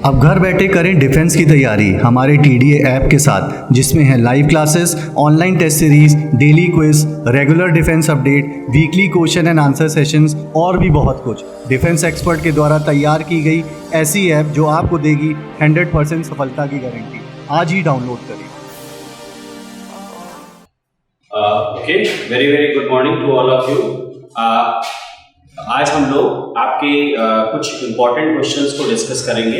अब घर बैठे करें डिफेंस की तैयारी हमारे TDA ऐप के साथ, जिसमें है live classes, online test series, daily quiz, regular defence update, weekly question and answer sessions और भी बहुत कुछ। डिफेंस एक्सपर्ट के द्वारा तैयार की गई ऐसी ऐप जो आपको देगी 100% सफलता की गारंटी। आज ही डाउनलोड करें। Okay, very good morning to all of you. आज हम लोग आपके कुछ इम्पोर्टेंट क्वेश्चंस को डिस्कस करेंगे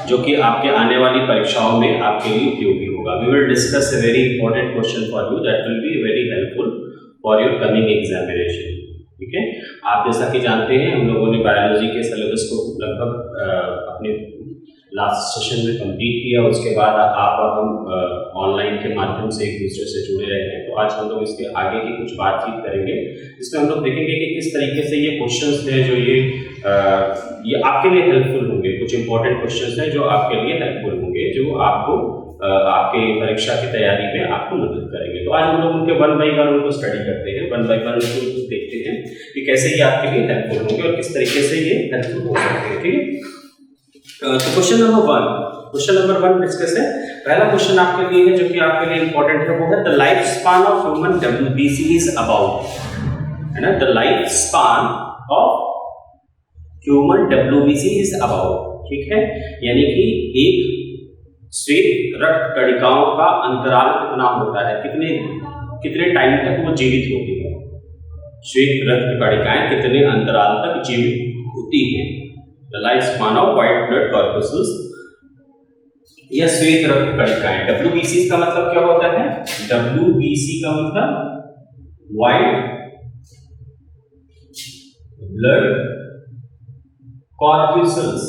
जो कि आपके आने वाली परीक्षाओं में आपके लिए उपयोगी होगा। We will discuss a very important question for you that will be very helpful for your coming examination. ठीक है, आप जैसा कि जानते हैं हम लोगों ने बायोलॉजी के सिलेबस को लगभग अपने लास्ट सेशन में कंप्लीट किया। उसके बाद आप और हम ऑनलाइन के माध्यम से एक दूसरे से जुड़े रहे हैं। तो आज हम लोग इसके आगे की कुछ बातचीत करेंगे, जिसमें हम लोग देखेंगे कि किस तरीके से ये क्वेश्चंस हैं जो ये आपके लिए हेल्पफुल होंगे। कुछ इंपॉर्टेंट क्वेश्चंस हैं जो आपके लिए हेल्पफुल होंगे, जो आपको आपके परीक्षा की तैयारी में आपको मदद करेंगे। तो आज हम लोग उनके 1 बाय 1 उनको स्टडी करते हैं, 1 बाय 1 उनको देखते हैं कि कैसे ये आपके लिए हेल्पफुल होंगे और किस तरीके से ये हेल्पफुल हो सकते हैं। ठीक है, तो क्वेश्चन नंबर 1 डिस्कस है। पहला क्वेश्चन आपके लिए है जो कि आपके लिए इंपॉर्टेंट है, वो है the life span of human WBC is about, है ना। The life span of human WBC is about, ठीक है। यानी कि एक श्वेत रक्त कणिकाओं का अंतराल कितना होता है, कितने टाइम तक वो जीवित होती है। श्वेत रक्त कणिकाएं कितने अंतराल तक जीवित होती हैं। The lifespan of white blood corpuscles या श्वेत रक्त कणिकाएं। WBC का मतलब क्या होता है? WBC का मतलब व्हाइट ब्लड कॉर्पस्कल्स,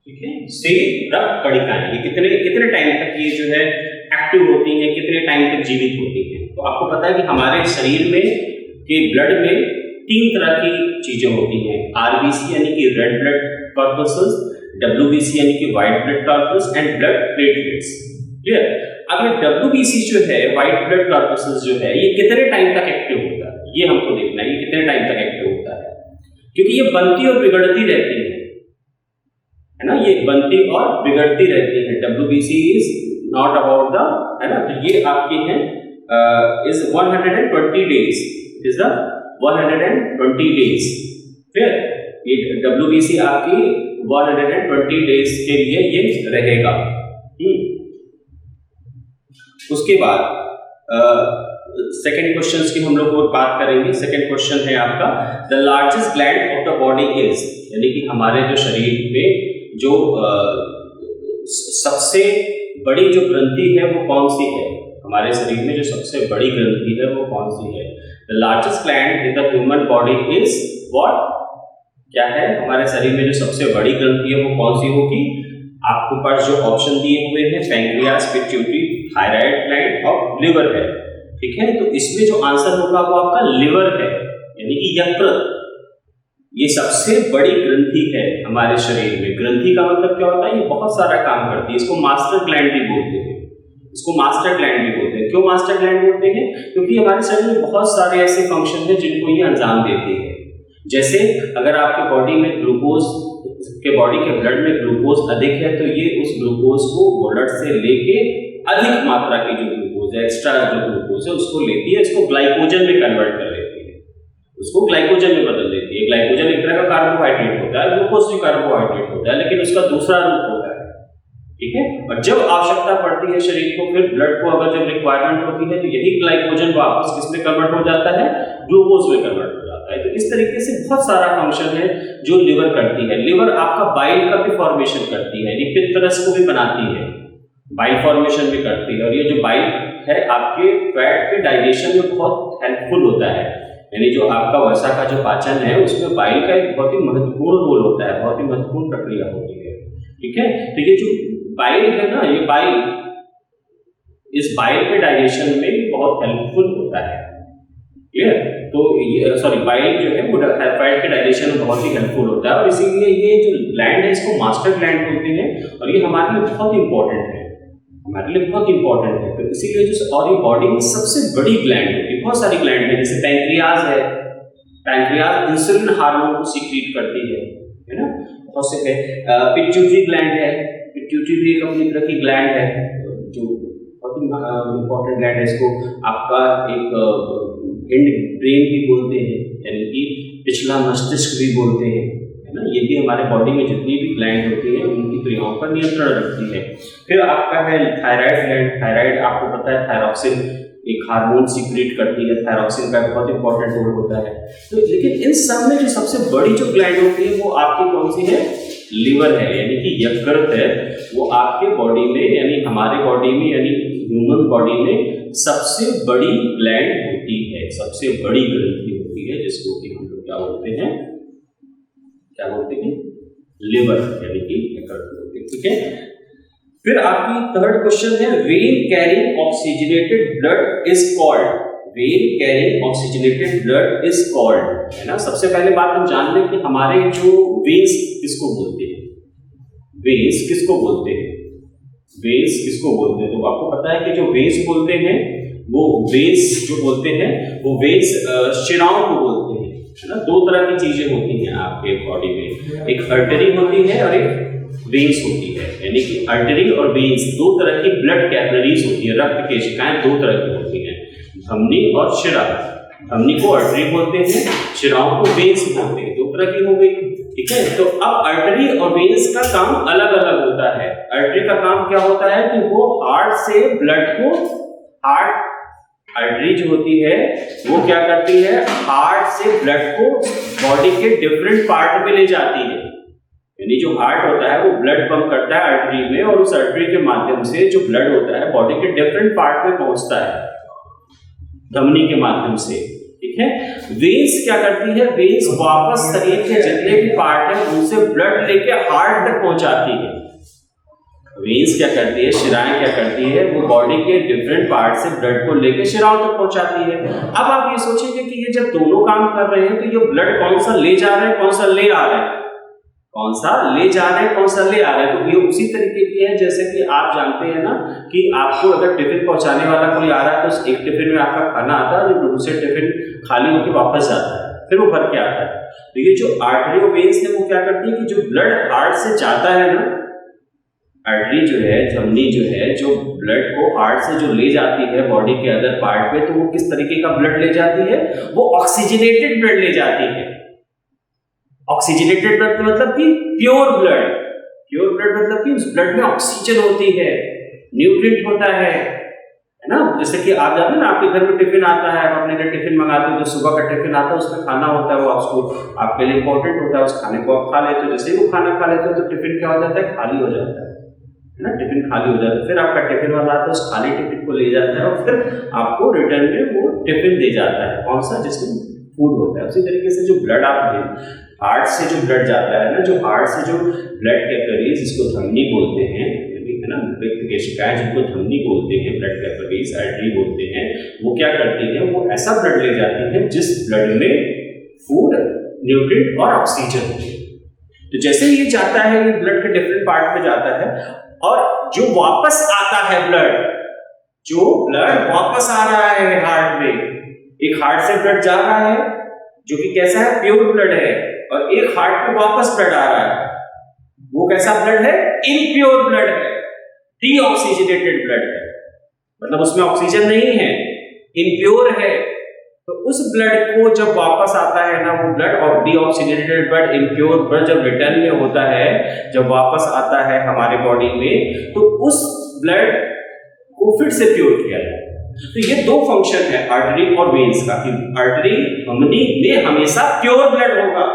ठीक है। श्वेत रक्त कणिकाएं ये कितने टाइम तक ये जो है एक्टिव होती हैं, कितने टाइम तक जीवित होती हैं। तो आपको पता है कि हमारे शरीर में के ब्लड में 3 तरह की चीजें होती हैं, RBC यानी कि रेड ब्लड कॉर्पस्कल्स, WBC यानी कि white blood corpus and blood platelets. Clear. अब ये WBC जो है, व्हाइट ब्लड कॉर्पस्कल्स जो है, ये कितने टाइम तक एक्टिव होता है, ये हमको देखना है, ये कितने टाइम तक एक्टिव होता है, क्योंकि ये बनती और बिगड़ती रहती है ना, ये बनती और बिगड़ती रहती है। WBC is not about the, है ना। तो ये आपकी है is 120 days, is the 120 days. फिर ये WBC आपकी 120 डेज के लिए ये रहेगा। उसके बाद सेकेंड क्वेश्चन की हम लोग बात करेंगे। सेकेंड क्वेश्चन है आपका the largest gland of the body is, यानी कि हमारे जो शरीर में जो सबसे बड़ी जो ग्रंथि है वो कौन सी है। हमारे शरीर में जो सबसे बड़ी ग्रंथि है वो कौन सी है। The largest gland in the human body is what? क्या है हमारे शरीर में जो सबसे बड़ी ग्रंथि है वो कौन सी होगी। आपके पास जो ऑप्शन दिए हुए हैं पैंक्रियास, पिट्यूटरी, थायराइड ग्लैंड और लिवर है, ठीक है। तो इसमें जो आंसर होगा वो आपका लिवर है, यानी कि यकृत। ये सबसे बड़ी ग्रंथि है हमारे शरीर में। ग्रंथि का मतलब क्या होता है, ये बहुत सारा काम करती है। इसको मास्टर ग्लैंड भी बोलते हैं, इसको मास्टर ग्लैंड भी बोलते हैं। क्यों मास्टर ग्लैंड बोलते हैं? क्योंकि हमारे शरीर में बहुत सारे ऐसे फंक्शन हैं जिनको ये अंजाम देती है। जैसे अगर आपके बॉडी में ग्लूकोज के बॉडी के ब्लड में ग्लूकोज अधिक है तो ये उस ग्लूकोज को ब्लड से लेके अधिक मात्रा की जो ग्लूकोज है, एक्स्ट्रा जो ग्लूकोज है उसको लेती है, इसको ग्लाइकोजन में कन्वर्ट कर लेती है, उसको ग्लाइकोजन में बदल देती है। ग्लाइकोजन एक तरह का कार्बोहाइड्रेट होता है, ग्लूकोज भी कार्बोहाइड्रेट होता है, लेकिन उसका दूसरा रूप होता है, ठीक है। और जब आवश्यकता पड़ती है शरीर को, फिर ब्लड को अगर जब रिक्वायरमेंट होती है तो यही ग्लाइकोजन वापस किसमें कन्वर्ट हो जाता है, ग्लूकोज में कन्वर्ट हो जाता है। तो इस तरीके से बहुत सारा फंक्शन है जो लिवर करती है। लिवर आपका बाइल का भी फॉर्मेशन करती है, पित्त रस को भी बनाती है, बाइल फॉर्मेशन भी करती है। और ये जो बाइल है आपके फैट के डाइजेशन में बहुत हेल्पफुल होता है, यानी जो आपका वसा का जो पाचन है उसमें बाइल का एक बहुत ही महत्वपूर्ण रोल होता है, बहुत ही महत्वपूर्ण प्रक्रिया होती है, ठीक है। तो ये जो बाइल है ना, ये बाइल इस बाइल के डाइजेशन में भी बहुत हेल्पफुल होता है। क्लियर। तो ये बाइल जो है वो फैट के डाइजेशन में बहुत ही हेल्पफुल होता है, और इसीलिए ये जो ग्लैंड है इसको मास्टर ग्लैंड बोलते हैं, और ये हमारे लिए बहुत इंपॉर्टेंट है, हमारे लिए बहुत इंपॉर्टेंट है। तो इसीलिए जो और ये बॉडी में सबसे बड़ी ग्लैंड होती है, बहुत सारी ग्लैंड है, जैसे पैंक्रियाज है, पैंक्रियाज इंसुलिन हार्मोन को सीक्रेट करती है ना। बहुत से है। पिट्यूटरी ग्लैंड है, पिट्यूटरी भी एक अपनी तरह की ग्लैंड है जो बहुत ही इम्पोर्टेंट ग्लैंड है। इसको आपका एक एंड ब्रेन भी बोलते हैं, यानी कि पिछला मस्तिष्क भी बोलते हैं, है ना। ये भी हमारे बॉडी में जितनी भी ग्लैंड होती है उनकी क्रियाओं पर नियंत्रण रखती है। फिर आपका है थायराइड ग्लैंड। थायराइड आपको पता है थायरॉक्सिन एक हार्मोन सीक्रेट करती है, थायरॉक्सिन का बहुत इंपॉर्टेंट रोल होता है। तो लेकिन इन सब में जो सबसे बड़ी जो ग्लैंड होती है वो आपकी कौन सी है? लीवर है, यानी कि यकृत है। वो आपके बॉडी में यानी हमारे बॉडी में यानी ह्यूमन बॉडी में सबसे बड़ी ग्लैंड होती है, सबसे बड़ी ग्रंथि होती है, जिसको कि हम लोग क्या बोलते हैं? क्या बोलते हैं? लिवर, यानी कि यकृत बोलते हैं। ठीक है। फिर आपकी थर्ड क्वेश्चन है when carrying oxygenated blood is called. When carrying oxygenated blood is called, है ना। सबसे पहले बात हम जान लें कि हमारे जो वेन्स किसको बोलते हैं? वेन्स किसको बोलते हैं? वेन्स किसको बोलते हैं? तो आपको पता है कि जो वेन्स बोलते हैं वो वेन्स जो बोलते हैं वो वेन्स शिराओं को बोलते हैं, है ना। दो तरह की चीजें होती हैं आपके बॉडी में, एक आर्टरी होती है और एक वेन्स होती है, यानी कि आर्टरी और वेन्स दो तरह की ब्लड कैपिलरीज होती है। रक्त केशिकाएं दो तरह की होती हैं, धमनी और शिरा। धमनी को आर्टरी बोलते हैं, शिराओं को वेन्स बोलते हैं, दो तरह की हो गई। ठीक है। तो अब आर्टरी और वेन्स का काम अलग अलग होता है। आर्टरी का काम क्या होता है कि वो हार्ट से ब्लड को आर्टरी जो होती है वो क्या करती है? हार्ट से ब्लड को बॉडी के डिफरेंट पार्ट में ले जाती है। यानी जो हार्ट होता है वो ब्लड पंप करता है आर्टरी में और उस आर्टरी के माध्यम से जो ब्लड होता है बॉडी के डिफरेंट पार्ट में पहुंचता है धमनी के माध्यम से। ठीक है। वेन्स क्या करती है? वेन्स वापस शरीर के जितने भी पार्ट हैं उनसे ब्लड लेके हार्ट तक पहुंचाती है। वेन्स क्या करती है? शिराएं क्या करती है? वो बॉडी के डिफरेंट पार्ट से ब्लड को लेके शिराओं तक पहुंचाती है। अब आप ये सोचेंगे कि ये जब दोनों काम कर रहे हैं तो ये ब्लड कौन सा ले जा रहा है, कौन सा ले आ रहा है? कौन सा ले जा रहे हैं, कौन सा ले आ रहे हैं? तो ये उसी तरीके की है जैसे कि आप जानते हैं ना कि आपको अगर टिफिन पहुंचाने वाला कोई आ रहा है तो एक टिफिन में आपका खाना आता है, जो दूसरे टिफिन खाली होकर वापस जाता है, फिर वो भर के आता है। तो ये जो आर्टरी और वेन्स है वो क्या करती है कि जो ब्लड हार्ट से जाता है ना, आर्टरी जो है, धमनी जो है, जो ब्लड को हार्ट से जो ले जाती है बॉडी के अदर पार्ट में, तो वो किस तरीके का ब्लड ले जाती है? वो ऑक्सीजनेटेड ब्लड ले जाती है। ऑक्सीजनेटेड ब्लड मतलब कि प्योर ब्लड। प्योर ब्लड मतलब कि उस ब्लड में ऑक्सीजन होती है, न्यूट्रिएंट होता है ना। जैसे कि आप जानते हैं ना, आपके घर में टिफिन आता है, आप अपने घर टिफिन मंगाते हो, जो सुबह का टिफिन आता है उसमें खाना होता है, वो आपको आपके लिए इंपॉर्टेंट होता है, उस खाने को आप खा लेते हो। जैसे ही वो खाना खा लेते हो तो टिफिन क्या हो जाता है? खाली हो जाता है ना। टिफिन खाली हो जाता है, फिर आपका टिफिन वाला आता है, उस खाली टिफिन को ले जाता है और फिर आपको रिटर्न में वो टिफिन दे जाता है, कौन सा? जिसमें फूड होता है। उसी तरीके से जो ब्लड आप हार्ट से जो ब्लड जाता है ना, जो हार्ट से जो ब्लड कैपिलरीज, जिसको धमनी बोलते हैं, है ना, रक्त केशिकाएं जिनको धमनी बोलते हैं, ब्लड कैपिलरीज आर्टरी बोलते हैं, वो क्या करती है? वो ऐसा ब्लड ले जाती है जिस ब्लड में फूड, न्यूट्रिएंट और ऑक्सीजन होती है। तो जैसे ये जाता है, ये ब्लड के डिफरेंट पार्ट में जाता है और जो वापस आता है ब्लड, जो ब्लड वापस आ रहा है हार्ट में, एक हार्ट से ब्लड जा रहा है जो कि कैसा है? प्योर ब्लड है, और एक हार्ट में वापस ब्लड आ रहा है, वो कैसा ब्लड है? इम्प्योर ब्लड है, डीऑक्सीजनेटेड ब्लड है, मतलब उसमें ऑक्सीजन नहीं है, इम्प्योर है। तो उस ब्लड को जब वापस आता है ना, वो ब्लड और डीऑक्सीजनेटेड ब्लड, इम्प्योर ब्लड जब रिटर्न में होता है, जब वापस आता है हमारे बॉडी में, तो उस ब्लड को फिर से प्योर किया जाए। तो ये दो फंक्शन है आर्टरी और वेन्स का, कि आर्टरी धमनी में हमेशा प्योर ब्लड होगा,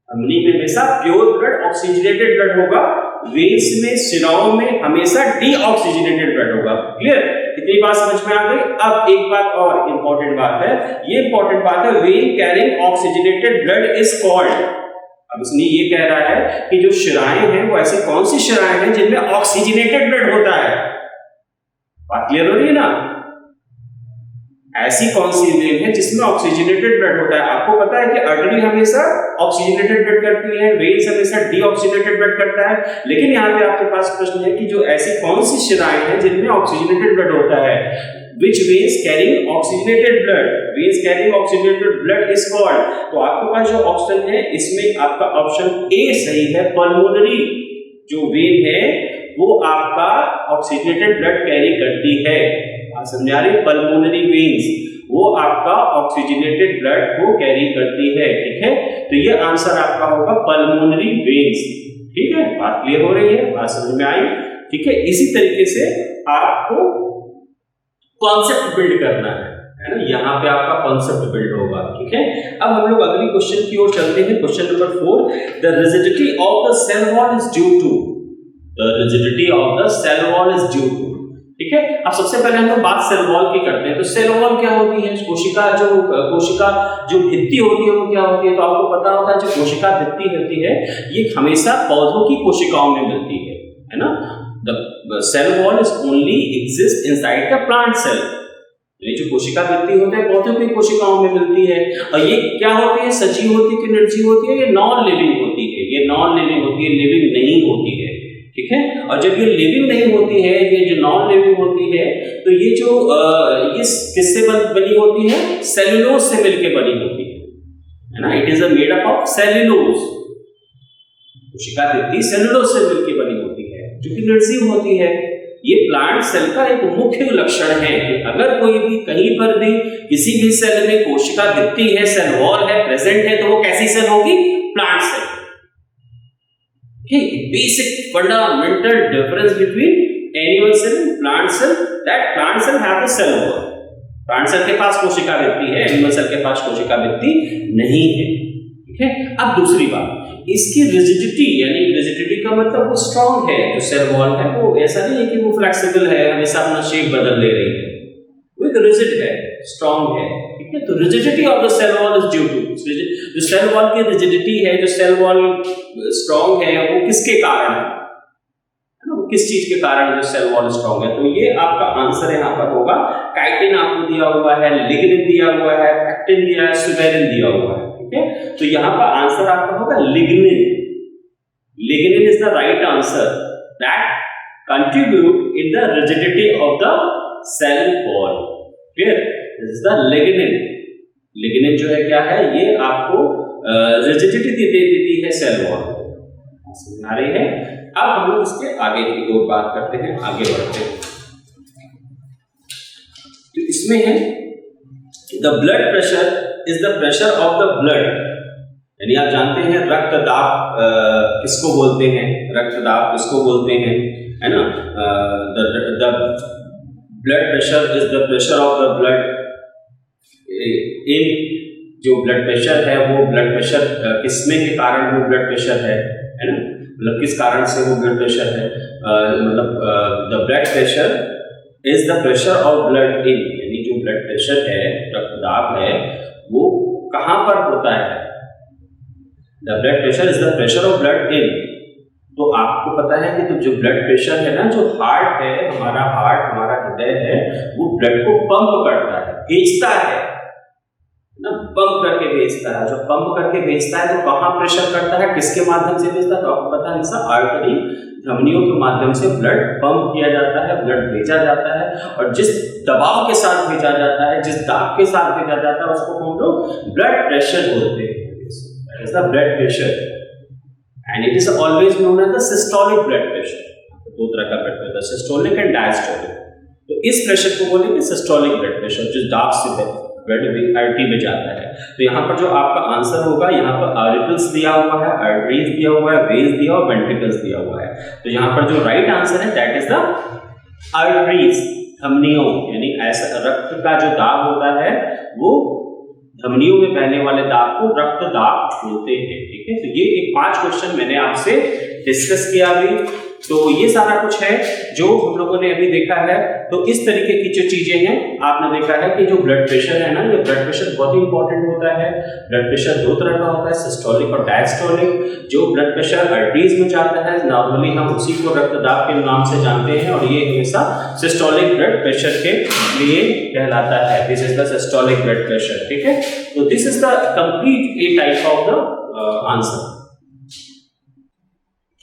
धमनी में हमेशा प्योर ब्लड ऑक्सीजनेटेड ब्लड होगा, वेन्स में, शिराओं में हमेशा डीऑक्सीजनेटेड ब्लड होगा। क्लियर? इतनी बात समझ में आ गई। अब एक बात और इंपॉर्टेंट बात है, ये इंपॉर्टेंट बात है, when carrying oxygenated blood is called. अब इसने ये कह रहा है कि जो शिराएं हैं वो ऐसी कौन सी शिराएं हैं जिनमें ऑक्सीजनेटेड ब्लड होता है? बात क्लियर हो रही है ना? ऐसी कौन सी वेन है जिसमें ऑक्सीजनेटेड ब्लड होता है? आपको पता है कि आर्टरी हमेशा ऑक्सीजनेटेड ब्लड करती है, वेन्स हमेशा डीऑक्सीजनेटेड ब्लड करता है, लेकिन यहाँ पे आपके पास प्रश्न है कि जो ऐसी कौन सी शिराएं हैं जिनमें ऑक्सीजनेटेड ब्लड होता है? which veins carrying oxygenated blood, veins carrying oxygenated blood is called, तो आपके पास जो ऑप्शन है इसमें आपका ऑप्शन ए सही है, पल्मोनरी जो वेन है वो आपका ऑक्सीजनेटेड ब्लड कैरी करती है, आप समझ आ रहे, पल्मोनरी वेन्स वो आपका ऑक्सीजनेटेड ब्लड को कैरी करती है, ठीक है, तो ये आंसर आपका होगा पल्मोनरी वेन्स, ठीक है, बात क्लियर हो रही है, बात समझ में आई, ठीक है। इसी तरीके से आपको कॉन्सेप्ट बिल्ड करना है ना, यहाँ पे आपका कॉन्सेप्ट बिल्ड होगा, ठीक है। अब हम लोग अगली क्वेश्चन की ओर चलते हैं, question number 4, the rigidity of the cell wall is due to, the rigidity of the cell wall is due to, ठीक है। अब सबसे पहले हम लोग बात सेल वॉल की करते हैं, तो सेल वॉल क्या होती है, कोशिका जो भित्ति होती है वो क्या होती है, तो आपको पता होता है जो कोशिका भित्ति होती है ये हमेशा पौधों की कोशिकाओं में मिलती है ना, the cell wall is only exist inside the plant cell, ये जो कोशिका भित्ति होते हैं पौधों की कोशिकाओं में मिलती है, और ये क्या होती है, सजीव होती है कि निर्जीव होती है, ये नॉन लिविंग होती है, ये नॉन लिविंग होती है, लिविंग नहीं होती है, ठीक है। और जब ये लिविंग नहीं होती है, ये जो नॉन लिविंग होती है, तो ये जो ये किससे बनी होती है, सेल्यूलोज से मिलकर बनी होती है ना, it is a made up of cellulose, कोशिका भित्ति सेल्यूलोज से मिलकर बनी होती है, जो कि निर्जीव होती है। ये प्लांट सेल का एक मुख्य लक्षण है कि अगर कोई भी कहीं पर भी किसी भी सेल में कोशिका भित्ति है, सेल वॉल है, प्रेजेंट है, तो वो कैसी सेल होगी, plant cell. Basic fundamental difference between animal cell and plant cell, that plant cell have a cell wall, plant cell के पास कोशिका भित्ति है, एनिमल सेल के पास कोशिका भित्ति नहीं है, ठीक है। अब दूसरी बात, इसकी रिजिडिटी, यानी रिजिडिटी का मतलब वो स्ट्रॉन्ग है, जो सेल वॉल है वो ऐसा नहीं है कि वो फ्लेक्सिबल है, हमेशा अपना शेप बदल ले रही है, वो एक रिजिड है, स्ट्रॉन्ग है, ठीक है। तो rigidity of the cell wall is due to, जो सेल वॉल की रिजिडिटी है, जो सेल वॉल स्ट्रॉन्ग है, वो किसके कारण है ना, वो किस चीज के कारण जो सेल वॉल स्ट्रॉन्ग है, तो ये आपका आंसर यहाँ पर होगा, काइटिन आपको दिया हुआ है, लिग्निन दिया हुआ है, पैक्टिन दिया है, सुबेरिन दिया हुआ है, ठीक है। तो यहाँ पर आंसर आपका होगा lignin, lignin is the right answer that contribute in the rigidity of the cell wall, clear, this is the lignin, lignin जो है क्या है, ये आपको रिजिडिटी देती है सेल वॉल, समझ आ रही है। अब हम लोग इसके आगे की ओर बात करते हैं, आगे बढ़ते हैं, तो इसमें है the blood pressure is the pressure of the blood, यानी आप जानते हैं रक्तदाब किसको बोलते हैं, रक्तदाब किसको बोलते हैं, है ना, the blood pressure is the pressure of the blood in, जो ब्लड प्रेशर है वो ब्लड प्रेशर किसमें के कारण वो ब्लड प्रेशर है ना, मतलब किस कारण से वो ब्लड प्रेशर है, मतलब the blood pressure is the pressure of blood in, यानी जो ब्लड प्रेशर है, रक्तदाब है, वो कहाँ पर होता है, the blood pressure is the pressure of blood in, तो आपको पता है कि तो जो ब्लड प्रेशर है ना, जो हार्ट है, हमारा हृदय है, वो ब्लड को पंप करता है, भेजता है ना, पंप करके भेजता है, जब पंप करके भेजता है तो कहाँ प्रेशर करता है, किसके माध्यम से भेजता है, तो आपको पता है हमेशा आर्टरी, धमनियों के माध्यम से ब्लड पंप किया जाता है, ब्लड भेजा जाता है, और जिस दबाव के साथ भेजा जाता है, जिस दाब के साथ भेजा जाता है, उसको हम लोग ब्लड प्रेशर बोलते हैं, that is the blood pressure, and it is always known as the systolic blood pressure, दो तरह का blood pressure, systolic and diastolic, तो इस प्रेशर को बोलेंगे सिस्टोलिक ब्लड प्रेशर, जो दाब से ब्लड आर्टरी में जाता है। तो यहाँ पर जो आपका आंसर होगा, यहाँ पर आर्टिकल्स दिया हुआ है, आर्टरीज दिया हुआ है, वेन्स दिया हुआ है, वेंट्रिकल्स दिया हुआ है, तो यहाँ पर जो राइट आंसर है दैट इज द आर्टरीज, धमनियों, यानी ऐसा रक्त का जो दाब होता है वो धमनियों में बहने वाले दाब को रक्त दाब बोलते हैं, ठीक है। तो ये एक 5 क्वेश्चन मैंने आपसे डिस्कस किया अभी, तो ये सारा कुछ है जो हम लोगों ने अभी देखा है। तो इस तरीके की जो चीजें हैं, आपने देखा है कि जो ब्लड प्रेशर है ना, ये ब्लड प्रेशर बहुत ही इंपॉर्टेंट होता है। ब्लड प्रेशर 2 तरह का होता है, सिस्टोलिक और डायस्टोलिक। जो ब्लड प्रेशर आर्टरीज में जाता है, नॉर्मली हम उसी को रक्तदाब के नाम से जानते हैं, और ये हमेशा सिस्टोलिक ब्लड प्रेशर के लिए कहलाता है। This is the systolic blood pressure, ठीक है। तो this is the complete A type of the answer.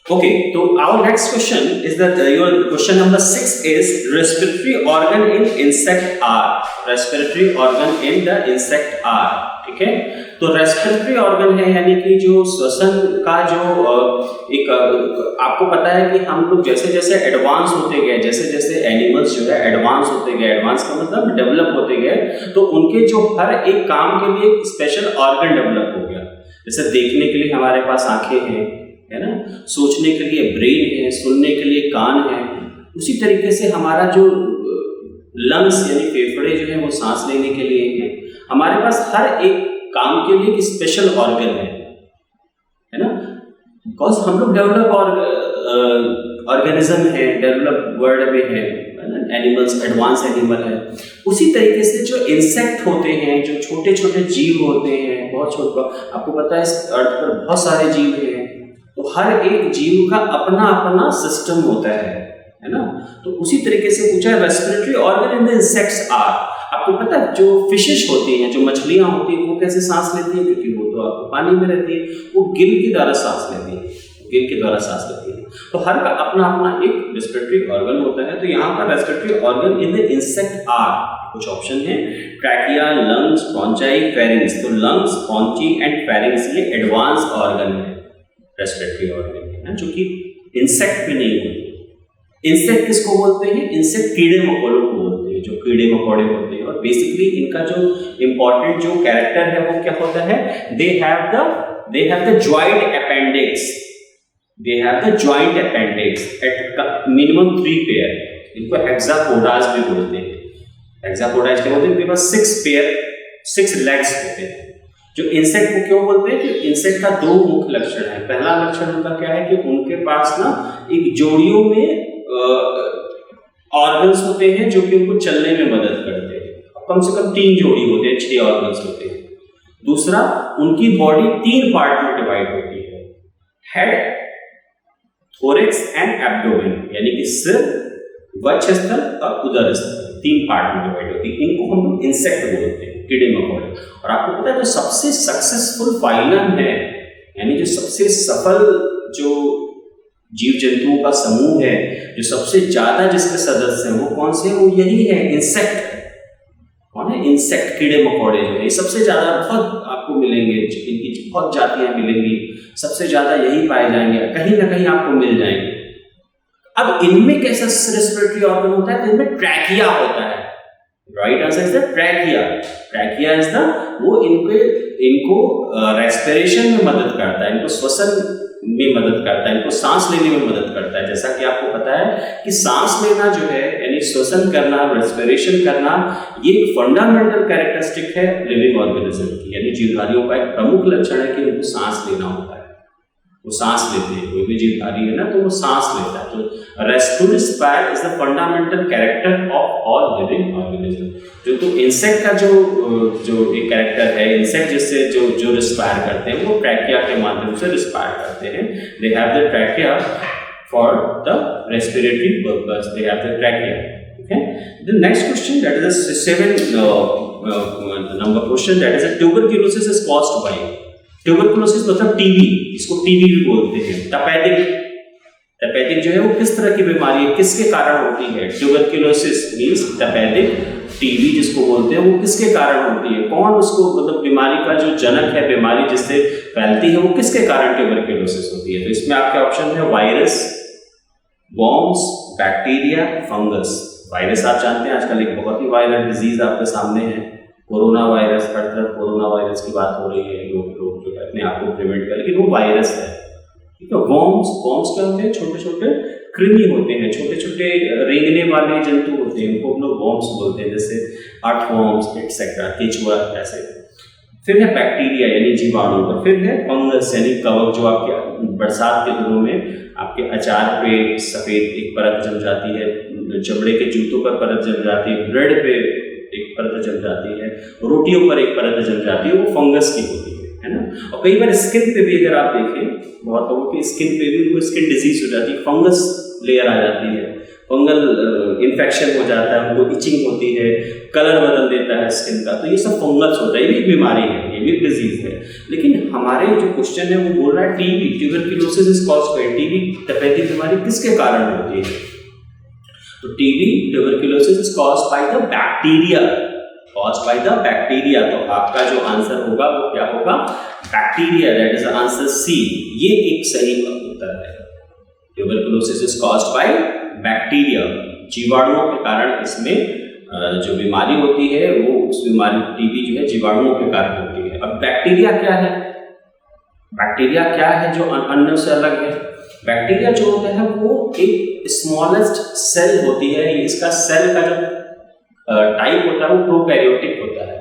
Okay, so our next question is that your question number 6 is respiratory organ in insect are. Respiratory organ in the insect are. ठीक है, तो respiratory organ है यानी कि जो श्वसन का जो एक आपको पता है कि हम लोग जैसे जैसे एडवांस होते गए, जैसे जैसे एनिमल्स जो है एडवांस होते गए, एडवांस का मतलब डेवलप होते गए, तो उनके जो हर एक काम के लिए स्पेशल ऑर्गन डेवलप हो गया। जैसे देखने के लिए हमारे पास आंखें हैं, है ना, सोचने के लिए ब्रेन है, सुनने के लिए कान है, उसी तरीके से हमारा जो लंग्स यानी फेफड़े जो है वो सांस लेने के लिए है। हमारे पास हर एक काम के लिए एक स्पेशल ऑर्गन है ना, बिकॉज हम लोग डेवलप ऑर्गेनिज्म है, डेवलप वर्ल्ड में है, एनिमल्स एडवांस एनिमल है। उसी तरीके से जो इंसेक्ट होते हैं, जो छोटे छोटे जीव होते हैं, बहुत छोटे, आपको पता है इस अर्थ पर बहुत सारे जीव हैं, तो हर एक जीव का अपना अपना सिस्टम होता है ना। तो उसी तरीके से पूछा है respiratory organ in the insects are. आपको पता है जो फिशेस होती हैं, जो मछलियां होती हैं, वो कैसे सांस लेती हैं, क्योंकि वो तो आपको पानी में रहती है, वो गिल के द्वारा सांस लेती है, गिल के द्वारा सांस लेती है। तो हर का अपना अपना एक रेस्पिरेटरी ऑर्गन होता है। तो यहाँ पर respiratory organ in the insect are, कुछ ऑप्शन है, ट्रैकिया, लंग्स, ब्रोंचाई, फेरिंग्स। तो लंग्स, ब्रोंची एंड फेरिंग्स ये एडवांस ऑर्गन है, रेस्पिरेटरी ऑर्गन है ना, जो कि इंसेक्ट में नहीं होती। इंसेक्ट किसको बोलते हैं? इंसेक्ट कीड़े मकोड़ों को बोलते हैं, जो कीड़े मकोड़े होते हैं। और बेसिकली इनका जो इंपॉर्टेंट जो कैरेक्टर है वो क्या होता है? They have the joint appendix, they have the joint appendix at minimum 3 pair. इनको हेक्सापोडाज भी बोलते हैं। हेक्सापोडाज क्या बोलते हैं? इनके पास 6 लेग्स होते हैं। जो इंसेक्ट को क्यों बोलते हैं? कि इंसेक्ट का 2 मुख्य लक्षण है। पहला लक्षण उनका क्या है कि उनके पास ना एक जोड़ियों में ऑर्गन्स होते हैं जो कि उनको चलने में मदद करते हैं। कम से कम 3 जोड़ी होते हैं, 6 ऑर्गन्स होते हैं। दूसरा, उनकी बॉडी 3 पार्ट में डिवाइड होती है, हेड, थोरेक्स एंड एब्डोमेन, यानी कि सिर, वक्षस्थल और उदर स्थल 3 पार्ट में डिवाइड होती है। इनको हम लोग इंसेक्ट बोलते हैं, कीड़े मकोड़े। और आपको पता है जो सबसे सक्सेसफुल फाइलम है, यानी जो सबसे सफल जो जीव जंतुओं का समूह है, जो सबसे ज्यादा जिसके सदस्य हैं, वो कौन से हैं? वो यही है, इंसेक्ट। कौन है? इंसेक्ट, कीड़े मकोड़े जो है ये सबसे ज्यादा बहुत आपको मिलेंगे, इनकी बहुत जातियां मिलेंगी, सबसे ज्यादा यही पाए जाएंगे, कहीं ना कहीं आपको मिल जाएंगे। अब इनमें कैसा रेस्पिरेटरी ऑर्गन होता है? तो इनमें ट्रैकिया होता है। Right answer is the trachea. Trachea is the वो इनको रेस्पिरेशन में मदद करता है, इनको श्वसन में मदद करता है, इनको सांस लेने में मदद करता है। जैसा कि आपको पता है कि सांस लेना जो है यानी श्वसन करना, रेस्पिरेशन करना, ये एक फंडामेंटल कैरेक्टरिस्टिक है लिविंग ऑर्गेनिज्म की। यानी जीवधारियों का एक प्रमुख लक्षण है कि उनको सांस लेना होता है, वो सांस लेते हैं। कोई भी जीवधारी है ना तो वो सांस लेता है। तो respiratory spire is the fundamental character of all living organism. तो इंसेक्ट का जो एक कैरेक्टर है, इंसेक्ट जिससे जो रिस्पायर करते हैं वो ट्रैकिया के माध्यम से रिस्पायर करते हैं। They have the trachea for the respiratory purpose, they have the trachea. Okay, the next question that is the 7 number question, that is tuberculosis is caused bye. Tuberculosis मतलब TB, इसको TB भी बोलते हैं। टपैथिक जो है वो किस तरह की बीमारी है, किसके कारण होती है? ट्यूबरक्यूलोसिस मींस टपैथिक टीबी जिसको बोलते हैं, वो किसके कारण होती है? कौन उसको मतलब बीमारी का जो जनक है, बीमारी जिससे फैलती है, वो किसके कारण ट्यूबरक्यूलोसिस होती है? तो इसमें आपके ऑप्शन है virus, worms, bacteria, fungus. Virus आप जानते हैं आजकल एक बहुत ही वायरल डिजीज आपके सामने है, कोरोना वायरस। हर तरफ कोरोना वायरस की बात हो रही है, लोग जो है अपने आप को प्रिवेंट कर, लेकिन वो वायरस है। ठीक है, वॉर्म्स क्या होते हैं? छोटे छोटे कृमि होते हैं, छोटे छोटे रेंगने वाले जंतु होते हैं, उनको हम लोग वॉर्म्स बोलते हैं, जैसे अर्थवॉर्म्स एक्सेट्रा, केचुआ ऐसे। फिर है बैक्टीरिया यानी जीवाणु। फिर है फंगस यानी कवक, जो आपके बरसात के दिनों में आपके अचार पे सफेद एक परत जम जाती है, चमड़े के जूतों पर परत जम जाती है, ब्रेड पे एक परत जम जाती है, रोटियों पर एक परत जम जाती है, वो फंगस की होती है ना। और कई बार स्किन पे भी अगर आप देखें, बहुत लोगों की स्किन पे भी वो स्किन डिजीज हो जाती है, फंगस लेयर आ जाती है। फंगल इन्फेक्शन हो जाता है, उनको इचिंग होती है, कलर बदल देता है स्किन का, तो ये सब फंगस होता है, ये भी एक बीमारी है, ये भी डिजीज है। लेकिन हमारे जो क्वेश्चन है वो बोल रहा है TB, tuberculosis is caused by TB, तपेदिक बीमारी किसके कारण होती है? तो TB tuberculosis is caused by the bacteria, caused by the bacteria. तो आपका जो आंसर होगा वो क्या होगा? Bacteria, that is answer C. ये एक सही उत्तर है। Tuberculosis is caused by bacteria, जीवाणुओं के कारण इसमें जो बीमारी होती है वो उस बीमारी टीबी जो है जीवाणुओं के कारण होती है। अब बैक्टीरिया क्या है? बैक्टीरिया क्या है जो अन्य से अलग है? बैक्टीरिया जो होता है वो एक स्मॉलेस्ट सेल होती है, इसका सेल का जो टाइप होता है वो प्रोकैरियोटिक होता है,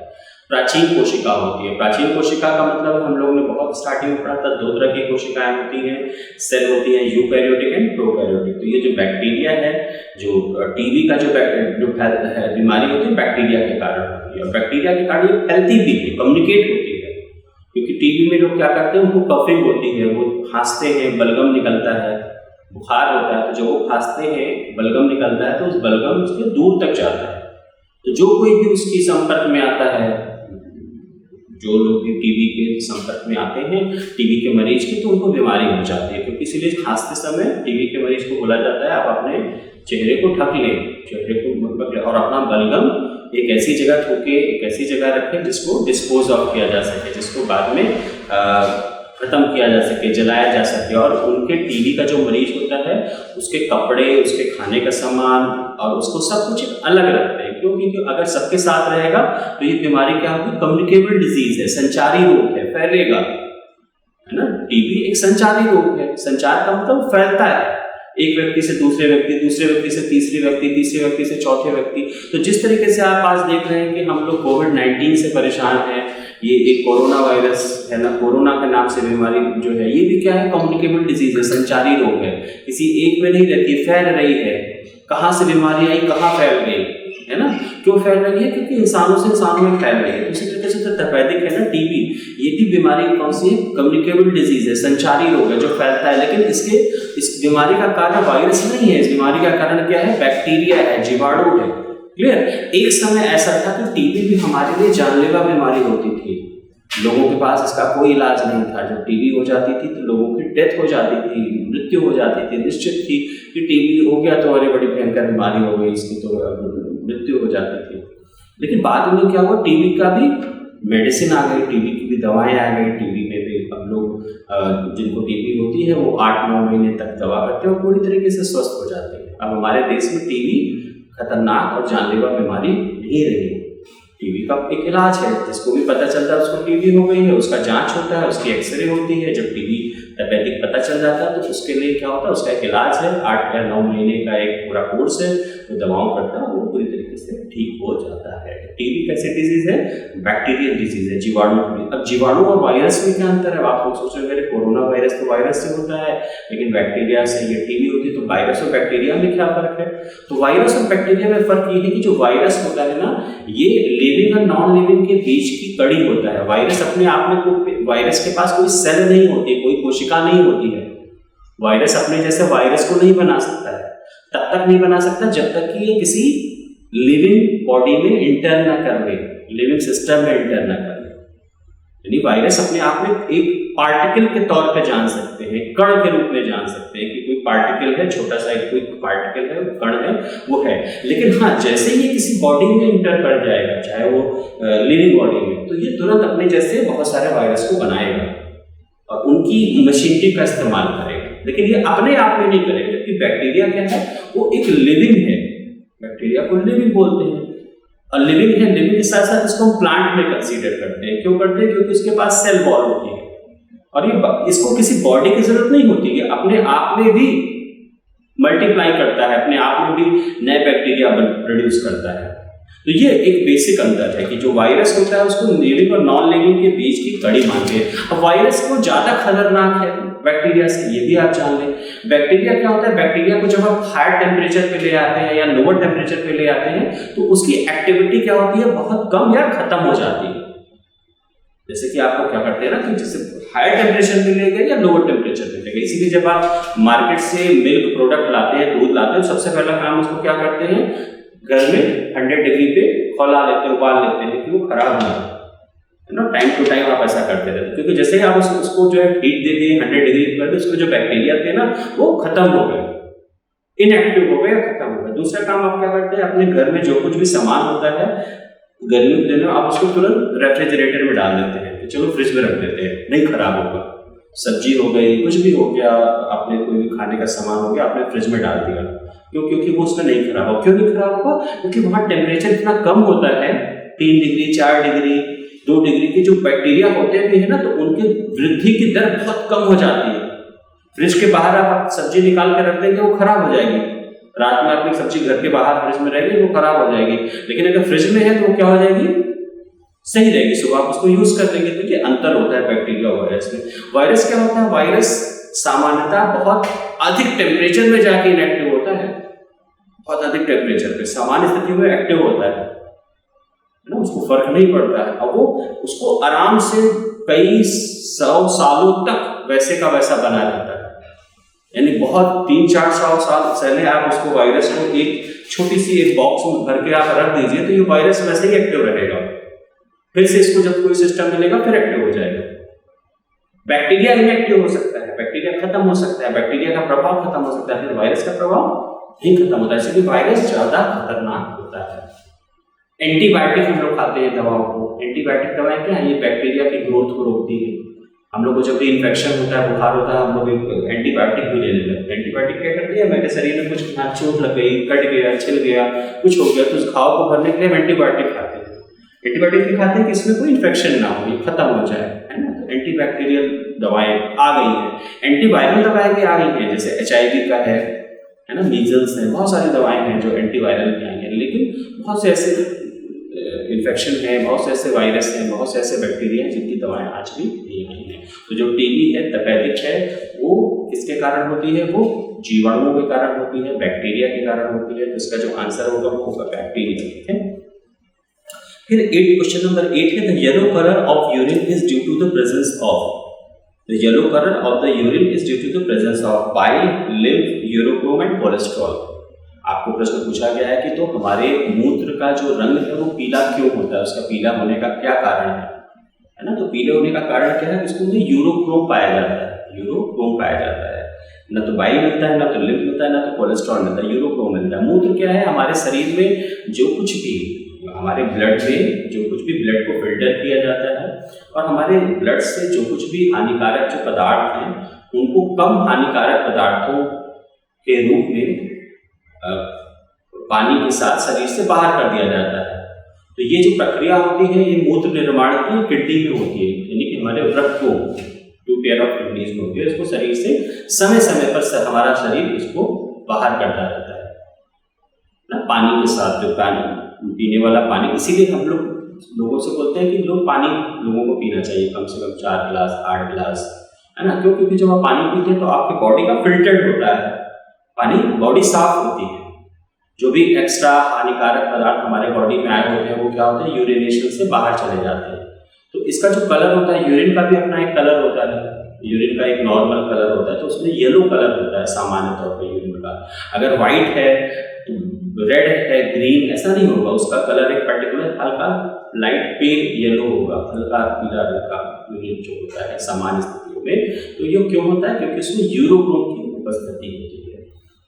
प्राचीन कोशिका होती है। प्राचीन कोशिका का मतलब हम लोगों ने बहुत स्टार्टिंग में पढ़ा था, 2 तरह की कोशिकाएं होती हैं, सेल होती हैं, यूकैरियोटिक एंड प्रोकैरियोटिक। तो ये जो बैक्टीरिया है, जो टीबी का जो बीमारी होती है बैक्टीरिया के कारण होती है, और बैक्टीरिया के कारण ये फैलती भी है, कम्युनिकेट होती है। क्योंकि टीबी में लोग क्या करते हैं, उनको कफिंग होती है, वो खांसते हैं, बलगम निकलता है, बुखार होता है, तो जब वो खांसते हैं बलगम निकलता है तो उस बलगम उसके दूर तक जाता है। तो जो कोई भी उसकी संपर्क में आता है, जो लोग भी टीबी के संपर्क में आते हैं टीबी के मरीज की, तो उनको बीमारी हो जाती है। क्योंकि इसीलिए खांसते समय टीबी के मरीज को बोला जाता है आप अपने चेहरे को ढक लें, चेहरे को और अपना बलगम एक ऐसी जगह थूके, एक ऐसी जगह रखें जिसको डिस्पोज ऑफ किया जा सके, जिसको बाद में खत्म किया जा सके, जलाया जा सके। और उनके टीबी का जो मरीज होता है उसके कपड़े, उसके खाने का सामान और उसको सब कुछ अलग रखते हैं। क्योंकि अगर सबके साथ रहेगा तो ये बीमारी क्या होगी? कम्युनिकेबल डिजीज है, संचारी रोग है, फैलेगा, है ना। टीबी एक संचारी रोग है, संचार का मतलब फैलता है एक व्यक्ति से दूसरे व्यक्ति, दूसरे व्यक्ति से तीसरे व्यक्ति, तीसरे व्यक्ति से चौथे व्यक्ति। तो जिस तरीके से आप आज देख रहे हैं कि हम लोग कोविड-19 से परेशान हैं, ये एक कोरोना वायरस है ना, कोरोना के नाम से बीमारी जो है ये भी क्या है? कम्युनिकेबल डिजीज है, संचारी रोग है, किसी एक में नहीं रहती, फैल रही है। कहाँ से बीमारी आई, कहाँ फैल गई, है ना। क्यों फैल रही है? क्योंकि इंसानों से इंसानों में फैल रही है। इसी तरीके से तो तपेदिक है ना, टीबी, ये भी बीमारी कौन सी है? कम्युनिकेबल डिजीज है, संचारी रोग है जो फैलता है। लेकिन इस बीमारी का कारण वायरस नहीं है, इस बीमारी का कारण क्या है? बैक्टीरिया है, जीवाणु है। क्लियर? एक समय ऐसा था कि टीबी भी हमारे लिए जानलेवा बीमारी होती थी, लोगों के पास इसका कोई इलाज नहीं था। जब टीबी हो जाती थी तो लोगों की डेथ हो जाती थी, मृत्यु हो जाती थी, निश्चित थी कि टीबी हो गया तो अरे बड़ी भयंकर बीमारी हो गई, इसकी तो मृत्यु हो जाती थी। लेकिन बाद में क्या हुआ? टीबी का भी मेडिसिन आ गई, टीबी की भी दवाएं आ गई। टीबी में भी अब लोग जिनको टीबी होती है वो 8-9 महीने तक दवा करते हैं और पूरी तरीके से स्वस्थ हो जाते हैं। अब हमारे देश में टीबी खतरनाक और जानलेवा बीमारी नहीं रही। टीबी का एक इलाज है, जिसको भी पता चलता है उसको टीबी हो गई है, उसका जांच होता है, उसकी एक्सरे होती है। जब टीबी तपेदिक पता चल जाता है तो उसके लिए क्या होता है? उसका एक इलाज है, 8 या 9 महीने का एक पूरा कोर्स है, वो दवाओं करता है, वो पूरी तरीके से ठीक हो जाता है। टीबी कैसी डिजीज है? बैक्टीरियल डिजीज है, जीवाणु। अब जीवाणु और वायरस में क्या अंतर है? आप लोग सोच रहे हैं कोरोना वायरस तो वायरस से होता है, लेकिन बैक्टीरिया से ये टीबी होती है, तो वायरस और बैक्टीरिया में क्या फर्क है? तो वायरस और बैक्टीरिया में फर्क ये है कि जो वायरस होता है ना, ये लिविंग और नॉन लिविंग के बीच की कड़ी होता है। वायरस अपने आप में वायरस के पास कोई सेल नहीं होती, कोई कोशिका नहीं होती है। वायरस अपने जैसे वायरस को नहीं बना सकता है, तब तक नहीं बना सकता जब तक कि ये किसी लिविंग बॉडी में इंटर ना कर ले, लिविंग सिस्टम में इंटर ना कर ले। यानी वायरस अपने आप में एक पार्टिकल के तौर पे जान सकते हैं, कण के रूप में जान सकते हैं कि कोई पार्टिकल है, छोटा सा कोई पार्टिकल है, कण है, वो है। लेकिन हाँ, जैसे ये किसी बॉडी में इंटर कर जाएगा, चाहे वो लिविंग बॉडी में, तो ये तुरंत अपने जैसे बहुत सारे वायरस को बनाएगा और उनकी मशीनरी का इस्तेमाल करेगा। लेकिन ये अपने आप में नहीं करेगा। जबकि बैक्टीरिया क्या है? वो एक लिविंग है, बैक्टीरिया को लिविंग बोलते हैं। और लिविंग है, लिविंग के साथ साथ इसको हम प्लांट में कंसीडर करते हैं। क्यों करते हैं? क्योंकि उसके पास सेल वॉल होती है और ये इसको किसी बॉडी की जरूरत नहीं होती, ये अपने आप में भी मल्टीप्लाई करता है, अपने आप में भी नए बैक्टीरिया प्रोड्यूस करता है। तो ये एक बेसिक अंतर है कि जो वायरस होता है उसको लिविंग और नॉन लिविंग के बीच की कड़ी मानते हैं। अब वायरस को ज्यादा खतरनाक है बैक्टीरिया से, ये भी आप जान लें। बैक्टीरिया क्या होता है? बैक्टीरिया को जब आप हायर टेम्परेचर पे ले आते हैं या लोअर टेम्परेचर पे ले आते हैं तो उसकी एक्टिविटी क्या होती है? बहुत कम या खत्म हो जाती है। जैसे कि आपको क्या करते हैं ना कि जैसे हायर टेम्परेचर मिलेगा या लोअर टेम्परेचर मिलेगा। इसीलिए जब आप मार्केट से मिल्क प्रोडक्ट लाते हैं, दूध लाते हैं, तो सबसे पहला काम उसको क्या करते हैं, घर में 100 डिग्री पे खौला लेते हैं, उबाल लेते हैं कि वो खराब ना हो, है ना। टाइम टू टाइम आप ऐसा करते रहते, क्योंकि जैसे ही आप उसको जो है हीट दे दिए 100 डिग्री पर, तो उसमें जो बैक्टीरिया थे ना वो खत्म हो गए, इनएक्टिव हो गए, खत्म हो गए। दूसरा काम आप क्या करते हैं, अपने घर में जो कुछ भी सामान होता है गर्मियों के दिन में आप उसको तुरंत रेफ्रिजरेटर में डाल देते हैं कि चलो फ्रिज में रख देते हैं, नहीं खराब होगा। सब्जी हो गई, कुछ भी हो गया, आपने कोई भी खाने का सामान हो गया, आपने फ्रिज में डाल दिया, क्यों, क्योंकि वो उसमें नहीं खराब होगा। क्यों नहीं खराब होगा, क्योंकि वहाँ टेम्परेचर इतना कम होता है, 3 डिग्री 4 डिग्री 2 डिग्री के जो बैक्टीरिया होते हैं ना, तो उनकी वृद्धि की दर बहुत कम हो जाती है। फ्रिज के बाहर आप सब्जी निकाल कर रख देंगे, वो खराब हो जाएगी। रात में अपनी सब्जी घर के बाहर फ्रिज में रहेगी, वो खराब हो जाएगी। लेकिन अगर फ्रिज में है तो वो क्या हो जाएगी, सही रहेगी। सुबह आप उसको यूज कर देंगे। तो ये अंतर होता है बैक्टीरिया और वायरस में। वायरस क्या होता है, वायरस सामान्यतः बहुत अधिक टेम्परेचर में जाके इनएक्टिव होता है, बहुत अधिक टेम्परेचर पे सामान्य स्थिति में एक्टिव होता है ना, उसको फर्क नहीं पड़ता है। अब वो उसको आराम से कई 100 सालों तक वैसे का वैसा बना रहता है, यानी बहुत 300-400 साल पहले आप उसको वायरस को एक छोटी सी एक बॉक्स में भर के आप रख दीजिए, तो ये वायरस वैसे ही एक्टिव रहेगा। फिर से इसको जब कोई सिस्टम मिलेगा फिर एक्टिव हो जाएगा। बैक्टीरिया इनएक्टिव हो सकता है, बैक्टीरिया खत्म हो सकता है, बैक्टीरिया का प्रभाव खत्म हो सकता है, फिर वायरस का प्रभाव नहीं खत्म होता है। इसलिए वायरस ज्यादा खतरनाक होता है। एंटीबायोटिक हम लोग खाते हैं दवाओं को। एंटीबायोटिक दवाएं क्या है, ये बैक्टीरिया की ग्रोथ को रोकती है। हम लोग को जब भी इन्फेक्शन होता है, बुखार होता है, हम लोग एंटीबायोटिक भी लेने लगते हैं। एंटीबायोटिक क्या करती है, मेरे शरीर में कुछ चोट लग गई, कट गया, छिल गया, कुछ हो गया, तो उस घाव को भरने के लिए हम एंटीबायोटिक खाते हैं। एंटीबायोटिक भी खाते हैं कि इसमें कोई इन्फेक्शन ना हो, ये खत्म हो जाए, है ना। तो एंटीबैक्टीरियल दवाएं आ गई हैं, एंटीवायरल दवाएं भी आ गई हैं, जैसे HIV का है ना, मीजल्स है, बहुत सारी दवाएं हैं जो एंटीवायरल की आई हैं। लेकिन बहुत से ऐसे इन्फेक्शन है, बहुत से ऐसे वायरस हैं, बहुत से ऐसे बैक्टीरिया हैं जिनकी दवाएं आज भी नहीं आई हैं। तो जो टीबी है, तपेदिक है, वो किसके कारण होती है, वो जीवाणुओं के कारण होती है, बैक्टीरिया के कारण होती है। तो इसका जो आंसर होगा वो होगा बैक्टीरिया, ठीक है। फिर क्वेश्चन नंबर 8 है, the yellow colour of urine is due to the presence of, the yellow colour of the urine is due to the presence of bile, lymph, urochrome and cholesterol. आपको प्रश्न पूछा गया है कि तो हमारे मूत्र का जो रंग है वो पीला क्यों होता है, उसका पीला होने का क्या कारण है ना। तो पीले होने का कारण क्या है, इसमें यूरोक्रोम पाया जाता है, यूरोक्रोम पाया जाता है। ना तो बाइल मिलता है, ना तो लिम्फ मिलता है, ना तो कोलेस्ट्रॉल मिलता है, यूरोक्रोम मिलता है। मूत्र क्या है, हमारे शरीर में जो कुछ भी हमारे ब्लड में जो कुछ भी ब्लड को फिल्टर किया जाता है, और हमारे ब्लड से जो कुछ भी हानिकारक जो पदार्थ हैं उनको कम हानिकारक पदार्थों के रूप में पानी के साथ शरीर से बाहर कर दिया जाता है। तो ये जो प्रक्रिया होती है, ये मूत्र निर्माण की किडनी में होती है, यानी कि हमारे रक्त को 2 पेयर ऑफ किडनीज में होती है, इसको शरीर से समय समय पर हमारा शरीर इसको बाहर करता रहता है ना, पानी के साथ। जो पानी पीने वाला पानी, इसीलिए हम लोगों से बोलते हैं कि लोग पानी लोगों को पीना चाहिए कम से कम 4 गिलास 8 गिलास, है ना। क्यों, क्योंकि जब आप पानी पीते हैं तो आपकी बॉडी का फिल्टर्ड होता है पानी, बॉडी साफ होती है। जो भी एक्स्ट्रा हानिकारक पदार्थ हमारे बॉडी में आए होते हैं वो क्या होते हैं, यूरिनेशन से बाहर चले जाते हैं। तो इसका जो कलर होता है, यूरिन का भी अपना एक कलर होता है, यूरिन का एक नॉर्मल कलर होता है, तो उसमें येलो कलर होता है सामान्य तौर पर यूरिन का। अगर व्हाइट है, रेड है, ग्रीन, ऐसा नहीं होगा, उसका कलर एक पर्टिकुलर हल्का लाइट पेल येलो होगा, हल्का पीला रंग का यूरिन जो होता है सामान्य स्थितियों में। तो ये क्यों होता है, क्योंकि उसमें यूरोक्रोम की उपस्थिति होती है,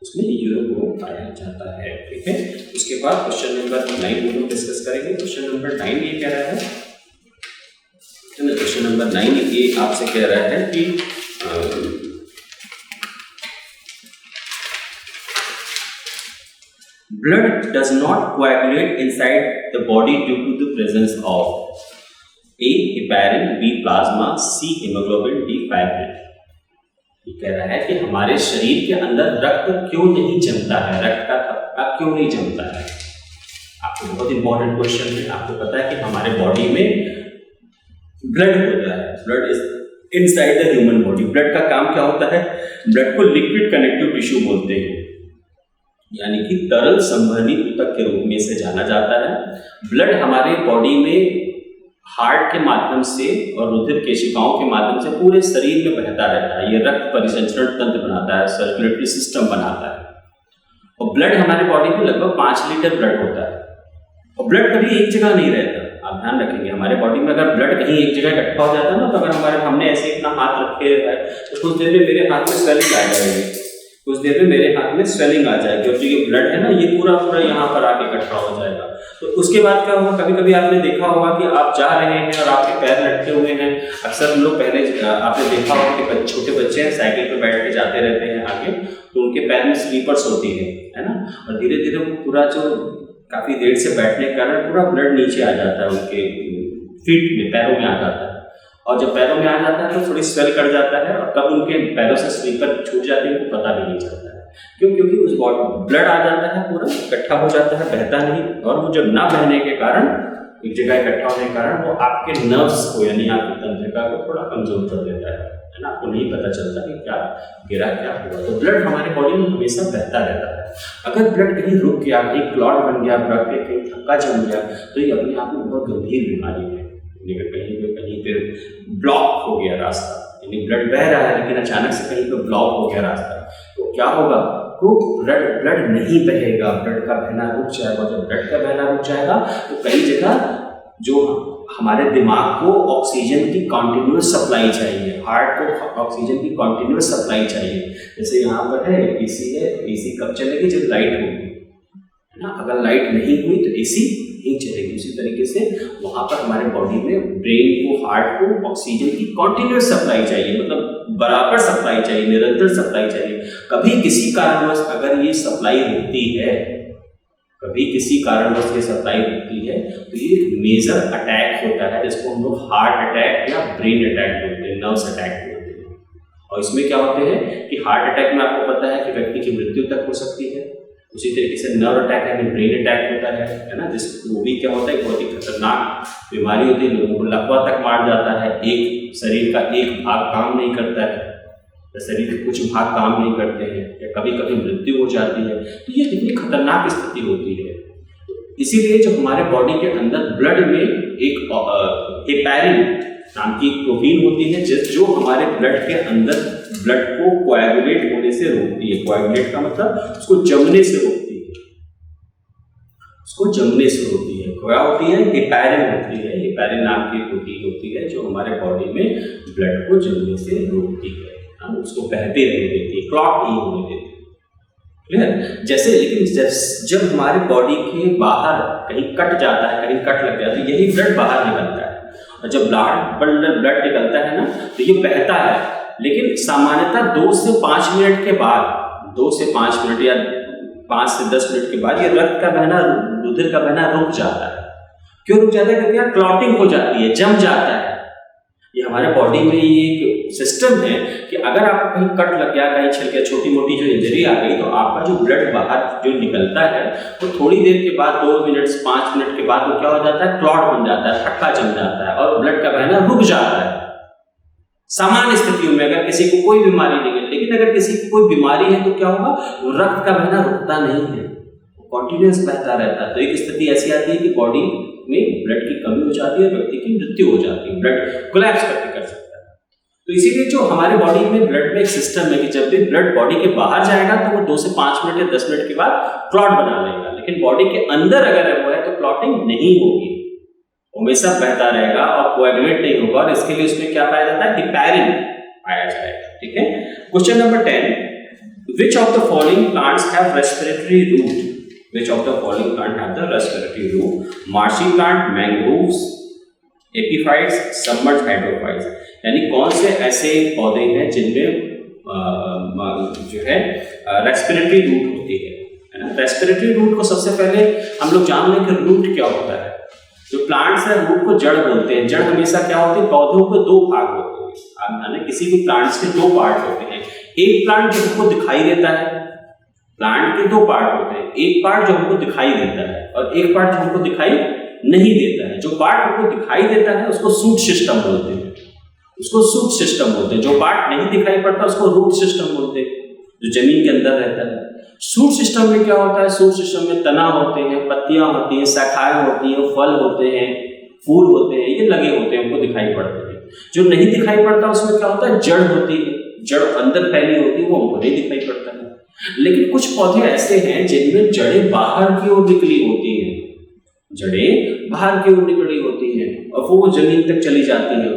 उसमें यूरोक्रोम पाया जाता है, ठीक है। उसके बाद क्वेश्चन नंबर 9 हम लोग डिस्कस करेंगे। क्वेश्चन नंबर 9 ये कह रहा है, क्वेश्चन नंबर 9 ये आपसे कह रहा है कि blood does not coagulate inside the body due to the presence of A. heparin, B. plasma, C. hemoglobin, D. fibrin। ये कह रहा है कि हमारे शरीर के अंदर रक्त क्यों नहीं जमता है, रक्त का थक्का क्यों नहीं जमता है। आपको बहुत इंपॉर्टेंट क्वेश्चन है। आपको पता है कि हमारे बॉडी में ब्लड होता है, blood is inside the human body. Blood का काम क्या होता है, ब्लड को लिक्विड कनेक्टिव टिश्यू बोलते हैं, यानी कि तरल संवहनी ऊतक के रूप में इसे जाना जाता है। ब्लड हमारे बॉडी में हार्ट के माध्यम से और रुधिर केशिकाओं के माध्यम से पूरे शरीर में बहता रहता है। ये रक्त परिसंचरण तंत्र बनाता है, सर्कुलेटरी सिस्टम बनाता है। और ब्लड हमारे बॉडी में लगभग 5 लीटर ब्लड होता है और ब्लड कभी एक जगह नहीं रहता। आप ध्यान रखेंगे, हमारे बॉडी में अगर ब्लड कहीं एक जगह इकट्ठा हो जाता है ना, तो अगर हमने ऐसे इतना हाथ रखे है तो कुछ देर में मेरे हाथ में स्वेलिंग आ जाएगी, कुछ देर में मेरे हाथ में स्वेलिंग आ जाएगी और जो ये ब्लड है ना, ये पूरा यहाँ पर आके इकट्ठा हो जाएगा। तो उसके बाद क्या होगा, कभी कभी आपने देखा होगा कि आप जा रहे हैं और आपके पैर लटके हुए हैं। अक्सर हम लोग पहले आपने देखा होगा कि छोटे बच्चे हैं साइकिल पर बैठ के जाते रहते हैं आगे, तो उनके पैर में स्लीपर्स होती है ना, और धीरे धीरे वो पूरा जो काफी देर से बैठने के कारण पूरा ब्लड नीचे आ जाता है, उनके फीट में, पैरों में आ जाता है। और जब पैरों में आ जाता है तो थोड़ी स्वेल कर जाता है और तब उनके पैरों से स्लीपर छूट जाती है, उनको पता भी नहीं चलता है। क्यों? क्योंकि उस ब्लड आ जाता है, पूरा इकट्ठा हो जाता है, बहता नहीं। और वो जब ना बहने के कारण, एक जगह इकट्ठा होने के कारण, वो आपके नर्व्स को यानी आपकी तंत्रिका को थोड़ा कमजोर कर देता है ना। आपको नहीं पता चलता कि क्या गिरा, क्या हुआ। तो ब्लड हमारे बॉडी में हमेशा बहता रहता है। अगर ब्लड कहीं रुक गया, कहीं क्लॉट बन गया, ब्लड के कहीं थक्का जम गया, तो ये अपने आप में बहुत गंभीर बीमारी है। कहीं पे ब्लॉक हो गया रास्ता, यानी ब्लड बह रहा है लेकिन अचानक से कहीं पे ब्लॉक हो गया रास्ता, तो क्या होगा, तो ब्लड नहीं बहेगा, ब्लड का बहना रुक जाएगा। जब ब्लड का बहना रुक जाएगा तो कई जगह जो हमारे दिमाग को ऑक्सीजन की कॉन्टिन्यूअस सप्लाई चाहिए, हार्ट को ऑक्सीजन की कॉन्टिन्यूअस सप्लाई चाहिए। जैसे यहाँ पर है एसी है, एसी कब चलेगी, जब लाइट होगी, है ना। अगर लाइट नहीं हुई तो एसी नहीं चलेगी। उसी तरीके से वहाँ पर हमारे बॉडी में ब्रेन को, हार्ट को ऑक्सीजन की कॉन्टिन्यूअस सप्लाई चाहिए, मतलब बराबर सप्लाई चाहिए, निरंतर सप्लाई चाहिए। कभी किसी कारणवश अगर ये सप्लाई रुकती है, कभी किसी कारणवश ये सप्लाई रुकती है, तो ये एक मेजर अटैक होता है, जिसको हम लोग हार्ट अटैक या ब्रेन अटैक बोलते हैं, नर्व्स अटैक बोलते हैं। और इसमें क्या होते हैं कि हार्ट अटैक में आपको पता है कि व्यक्ति की मृत्यु तक हो सकती है। उसी तरीके से नर्व अटैक यानी ब्रेन अटैक होता है ना, जिस वो भी क्या होता है, बहुत ही खतरनाक बीमारी होती है, लोगों को लकवा तक मार जाता है। एक शरीर का एक भाग काम नहीं करता है, शरीर के कुछ भाग काम नहीं करते हैं, या कभी कभी मृत्यु हो जाती है। तो ये कितनी खतरनाक स्थिति होती है। इसीलिए जो हमारे बॉडी के अंदर ब्लड में एक हेपैरिन नाम की प्रोटीन होती है, जो हमारे ब्लड के अंदर ब्लड को कोएगुलेट होने से रोकती है। कोएगुलेट का मतलब उसको जमने से रोकती है, उसको जमने से रोकती है। क्या होती है? हेपैरिन होती है। हेपैरिन नाम की प्रोटीन होती है जो हमारे बॉडी में ब्लड को जमने से रोकती है, उसको बहते रहने देती है, क्लॉट नहीं होने देती। क्लियर? जैसे लेकिन जब हमारे बॉडी के बाहर कहीं कट जाता है, कहीं कट लग जाता है, यही ब्लड बाहर निकलता है। और जब ब्लड निकलता है ना, तो ये बहता है, लेकिन सामान्यतः 2 से 5 मिनट के बाद, 2 से 5 मिनट या 5 से 10 मिनट के बाद ये रक्त का बहना, रुधिर का बहना रुक जाता है। क्यों रुक जाता है? क्योंकि यहाँ क्लॉटिंग हो जाती है, जम जाता है। ये हमारे बॉडी में ये एक सिस्टम है कि अगर आपको कहीं कट लग गया, कहीं छिल गया, छोटी मोटी जो इंजरी आ गई, तो आपका जो ब्लड बाहर जो निकलता है वो थोड़ी देर के बाद, 2 मिनट 5 मिनट के बाद वो क्या हो जाता है, क्लॉट बन जाता है, थक्का जम जाता है और ब्लड का बहना रुक जाता है। सामान्य स्थितियों में अगर किसी को कोई बीमारी नहीं है, लेकिन अगर किसी को कोई बीमारी है तो क्या होगा, रक्त का बहना रुकता नहीं है, कॉन्टिन्यूअस बहता रहता है। तो एक स्थिति ऐसी आती है कि बॉडी में ब्लड की कमी हो जाती है, व्यक्ति की मृत्यु हो जाती है, ब्लड कोलैप्स करके कर सकता है। तो इसीलिए जो हमारे बॉडी में ब्लड में एक सिस्टम है कि जब भी ब्लड बॉडी के बाहर जाएगा तो वो 2 से 5 मिनट या 10 मिनट के बाद क्लॉट बना लेगा, लेकिन बॉडी के अंदर अगर वो है तो क्लॉटिंग नहीं होगी, हमेशा बहता रहेगा और कोएगुलेट नहीं होगा। और इसके लिए उसमें क्या पाया जाता है, हेपैरिन पाया जाएगा। ठीक है। Question number 10, which of the following plants have respiratory root? Which of the following plant have the respiratory root? Marshy plant, mangroves, epiphytes, submerged hydrophytes। यानी कौन से ऐसे पौधे हैं जिनमें जो है रेस्पिरेटरी रूट होती है ना। रेस्पिरेटरी रूट को सबसे पहले हम लोग जान लें कि रूट क्या होता है। जो प्लांट्स है रूट को जड़ बोलते हैं। जड़ हमेशा क्या होती है, पौधों के 2 भाग होते हैं, किसी भी प्लांट्स के 2 पार्ट होते हैं। एक प्लांट जो हमको दिखाई देता है, प्लांट के 2 पार्ट होते हैं, एक पार्ट जो हमको दिखाई देता है और एक पार्ट जो हमको दिखाई नहीं देता है। जो पार्ट हमको दिखाई देता है उसको शूट सिस्टम बोलते हैं, उसको शूट सिस्टम बोलते हैं। जो पार्ट नहीं दिखाई पड़ता उसको रूट सिस्टम बोलते हैं, जो जमीन के अंदर रहता है। शूट सिस्टम में क्या होता है, शूट सिस्टम में तना होते हैं, पत्तियां होती हैं, शाखाएं होती हैं, फल होते हैं, फूल होते हैं, ये लगे होते हैं, हमको दिखाई पड़ते हैं। जो नहीं दिखाई पड़ता उसमें क्या होता है, जड़ होती है, जड़ अंदर फैली होती है, वो हमको नहीं दिखाई पड़ता है। लेकिन कुछ पौधे ऐसे हैं जिनमें जड़ें बाहर की ओर निकली होती हैं, जड़ें बाहर की ओर निकली होती हैं और वो जमीन तक चली जाती हैं।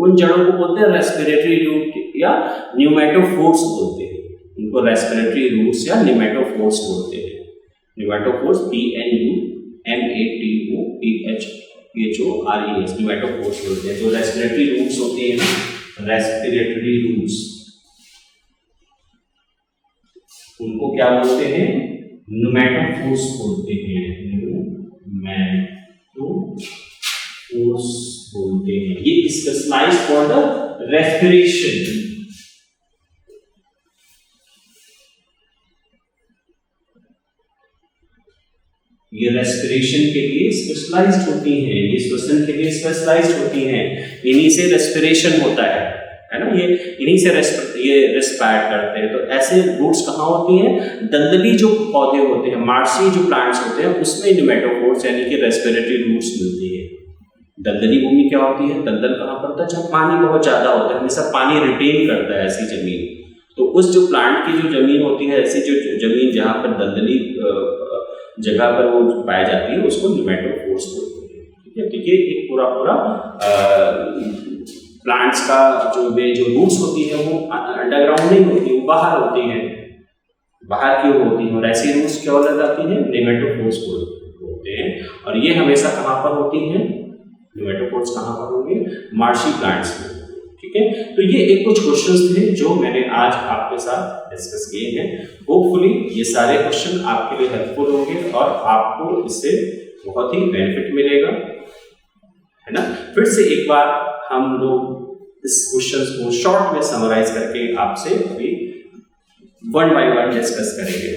उन जड़ों को बोलते हैं रेस्पिरेटरी रूट या न्यूमेटोफोर्स बोलते हैं। उनको रेस्पिरेटरी रूट्स या न्यूमेटोफोर्स बोलते हैं। न्यूमेटोफोर्स PNUMATOPHORES न्यूमेटोफोर्स बोलते हैं। जो रेस्पिरेटरी रूट्स होती है ना, रेस्पिरेटरी रूट्स, उनको क्या बोलते हैं, न्यूमेटोफोर्स बोलते हैं। न्यूमेटोफोर्स बोलते हैं। ये स्पेशलाइज्ड फॉर द रेस्पिरेशन। ये रेस्पिरेशन के लिए स्पेशलाइज्ड होती हैं, ये श्वसन के लिए स्पेशलाइज्ड होती हैं। इन्हीं से रेस्पिरेशन होता है ना, ये इन्हीं से रेस्पायर करते हैं। तो ऐसे रूट्स कहाँ होती हैं, दलदली जो पौधे होते हैं, मार्शी जो प्लांट्स होते हैं, उसमें न्यूमेटोफोर्स यानी कि रेस्पिरेटरी रूट्स मिलती है। दलदली भूमि क्या होती है, दलदल कहाँ पड़ता है, जहाँ पानी बहुत ज्यादा होता है, हमेशा पानी रिटेन करता है ऐसी जमीन। तो उस जो प्लांट की जो जमीन होती है, ऐसी जो जमीन जहाँ पर दलदली जगह पर वो पाई जाती है, उसको न्यूमेटोफोर्स बोलते हैं। ठीक है, तो ये एक पूरा प्लांट्स का जो रूट्स होती है वो अंडरग्राउंड नहीं होती, वो बाहर होती हैं, बाहर की ओर होती हैं। और ऐसी रूट्स क्या हो जाती हैं, न्यूमेटोफोर्स बोलते हैं। और ये हमेशा कहाँ पर होती हैं, न्यूमेटोफोर्स कहाँ पर होंगे, मार्शी प्लांट्स में। ठीक है, तो ये एक कुछ क्वेश्चंस थे जो मैंने आज आपके साथ डिस्कस किए हैं। होपफुली ये सारे क्वेश्चन आपके लिए हेल्पफुल होंगे और आपको इससे बहुत ही बेनिफिट मिलेगा, है ना। फिर से एक बार हम लोग इस क्वेश्चंस को शॉर्ट में समराइज करके आपसे अभी वन बाय वन डिस्कस करेंगे।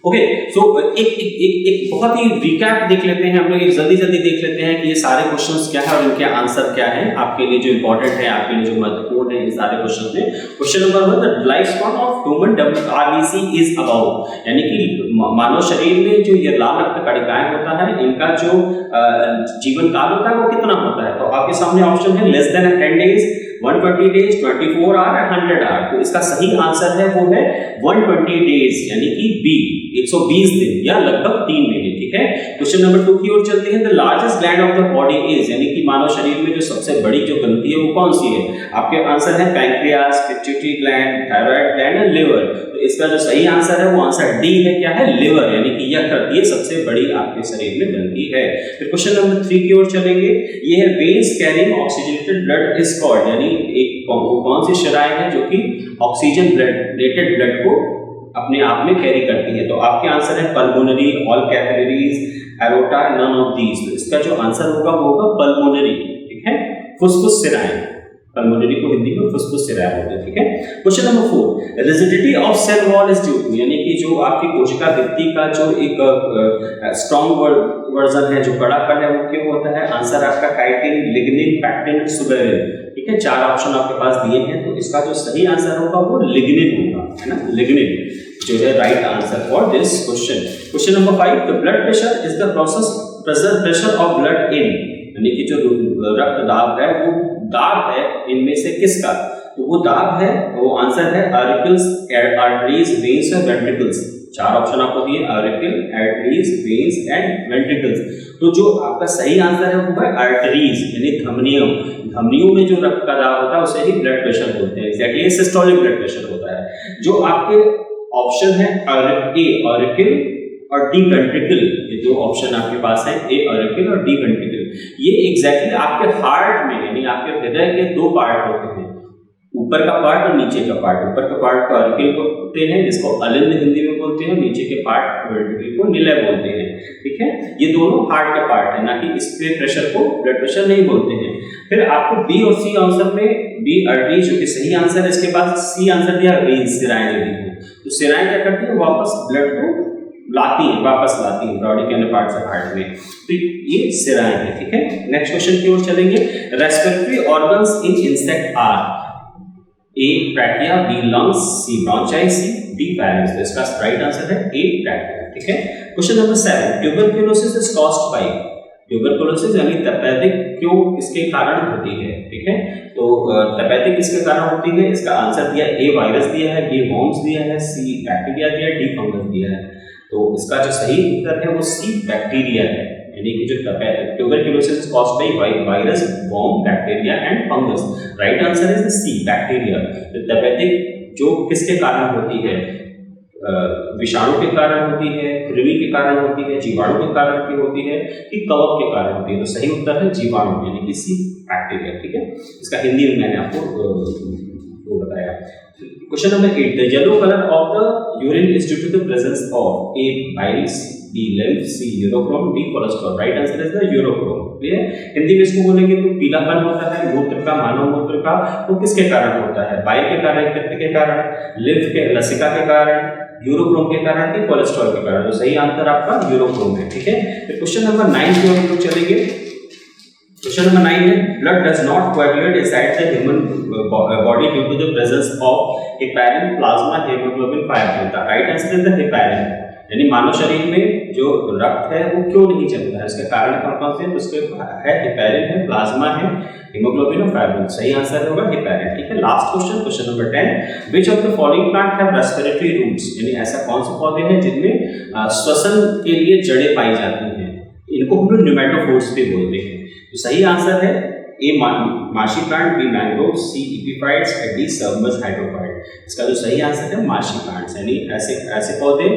ओके, सो एक बहुत ही रिकैप देख लेते हैं हम लोग, एक जल्दी देख लेते हैं कि ये सारे क्वेश्चंस क्या है और इनके आंसर क्या है आपके लिए जो इंपॉर्टेंट है, आपके लिए जो महत्वपूर्ण है। ये सारे क्वेश्चन में question number 1, the life span of human RBC is about, यानी कि मानव शरीर में जो ये लाल रक्त कणिकाएं होता है, इनका जो जीवन काल होता है वो कितना होता है। तो आपके सामने ऑप्शन है less than 10 days, 120 days, 24 hour, 100 hour. तो इसका सही आंसर है वो है 120 डेज, यानी कि बी, 120 दिन या लगभग 3 महीने। ठीक है, क्वेश्चन नंबर 2 की ओर चलते हैं। The largest gland of the body is, यानी कि मानव शरीर में जो सबसे बड़ी जो ग्रंथि है वो कौन सी है। आपके आंसर है pancreas, pituitary gland, thyroid gland और लिवर। तो इसका जो सही आंसर है वो आंसर डी है, क्या है, लिवर, यानी कि यह ग्रंथि सबसे बड़ी आपके शरीर में ग्रंथि है। फिर क्वेश्चन नंबर 3 की ओर चलेंगे। ये है veins carrying oxygenated blood is called, यानी एक कौन सी शिराएं हैं जो कि ऑक्सीजन रिलेटेड ब्लड को अपने आप में कैरी करती है। तो आपके आंसर है pulmonary, all capillaries, aorta, none of these. तो इसका जो आंसर होगा वो होगा पल्मोनरी। ठीक है, फुसफुस शिराएं, पल्मोनरी को हिंदी में फुसफुस शिराएं बोलते हैं। ठीक है, question number 4, rigidity of cell wall is due to, यानी कि जो आपकी कोशिका भित्ति का जो एक स्ट्रॉन्ग वर्जन है, जो कड़ा कण है, वो क्यों होता है। आंसर आपका काइटिन, लिग्निन, पैक्टिन, सुबेरिन। ठीक है, 4 ऑप्शन आपके पास दिए हैं, तो इसका जो सही आंसर होगा वो लिग्निन होगा, है ना, लिग्निन जो है right answer for this question. Question number 5, the blood pressure is the pressure of blood in, यानी कि जो रक्त दाब है वो दाब है इनमें से किसका। तो वो दाब है, वो आंसर है ऑरिकल्स, आर्टरीज, वेन्स और वेंट्रिकल्स। 4 ऑप्शन आपको दिए, auricle, arteries, veins and ventricles. तो जो आपका सही आंसर है वो है आर्टरीज, यानी धमनियों। धमनियों में जो रक्त का दाब होता है उसे ही ब्लड प्रेशर बोलते हैं। एग्जैक्टली सिस्टोलिक ब्लड प्रेशर होता है। जो आपके ऑप्शन है ए ऑरिकल और डी वेंट्रिकल, ये 2 ऑप्शन आपके पास है, ए ऑरिकल और डी वेंट्रिकल। ये एग्जैक्टली आपके हार्ट में, यानी आपके हृदय के 2 पार्ट होते हैं, ऊपर का पार्ट और नीचे का पार्ट। ऊपर का पार्ट को ऑरिकल बोलते हैं, जिसको अलिंद हिंदी में बोलते हैं, नीचे के पार्ट वेंट्रिकल को निलय बोलते हैं। ठीक है, ये दोनों हार्ट के पार्ट है, ना कि इस पे प्रेशर को ब्लड प्रेशर नहीं बोलते हैं। फिर आपको बी और सी आंसर में बी आर्टरी जो कि सही आंसर है, इसके बाद सी आंसर दिया वेन्स, सिराएं दी है। तो सिराएं क्या करती है, वापस ब्लड को लाती है, वापस लाती है बॉडी के अन्य पार्ट से हार्ट में। तो ये सिराएं है। ठीक है, नेक्स्ट क्वेश्चन की ओर चलेंगे। Respiratory organs in insect are, A trachea, B lungs, C bronchi, C D pharynx. तो इसका राइट आंसर है ए ट्रैकिया। ठीक है, question number 7, tuberculosis is caused by, tuberculosis यानी तपेदिक क्यों इसके कारण होती है, ठीक है। तो तपेदिक किसके कारण होती है, इसका आंसर दिया ए वायरस दिया है, बी वॉर्म्स दिया है, सी बैक्टीरिया दिया है, डी फंगस दिया है। तो इसका जो सही उत्तर है वो सी बैक्टीरिया है, यानी कि जो tuberculosis caused by virus, worm, bacteria and fungus. Right answer is C bacteria. तो तपेदिक जो किसके कारण होती है, विषाणु के कारण होती है, कृमि के कारण होती है, जीवाणु के कारण की होती है कि कवक के कारण होती है। तो सही उत्तर है जीवाणु यानी कि सी बैक्टीरिया, ठीक है। इसका हिंदी में मैंने आपको वो बताया। Question number 8, the yellow colour of the urine is due to the presence of A biles, B lymph, C urochrome, D cholesterol. Right answer is the urochrome. Clear. Hindi में इसको बोलेंगे तो पीलापन होता है मूत्र का, मानव मूत्र का, तो किसके कारण होता है, बाइल के कारण, पित्त के कारण, लिम्फ के, लसिका के कारण, यूरोक्रोम के कारण कि कोलेस्ट्रॉल के कारण। तो सही आंसर आपका यूरोक्रोम है, ठीक है। तो क्वेश्चन नंबर 9 की ओर हम लोग चलेंगे। क्वेश्चन नंबर 9 है, blood does not coagulate inside the human body due to the presence of heparin, plasma, haemoglobin, fibrin. Right answer is the heparin, यानी मानव शरीर में जो रक्त है वो क्यों नहीं चलता है, इसके कारण कौन से हैं, तो उसके है हेपेरिन है, प्लाज्मा है, हीमोग्लोबिन और फाइब्रिन। सही आंसर होगा हेपेरिन, ठीक है। Last question, question number 10, which of the following plant have respiratory roots, यानी ऐसा कौन से पौधे हैं जिनमें श्वसन के लिए जड़ें पाई जाती हैं। इनको हम लोग न्यूमेटोफोर्स भी बोलते हैं। तो सही आंसर है ए मार्शी प्लांट, बी मैंग्रोव, सी इपिफाइट्स, डी सर्मस हाइड्रोफाइट। इसका जो सही आंसर है मार्शी प्लांट्स, यानी ऐसे पौधे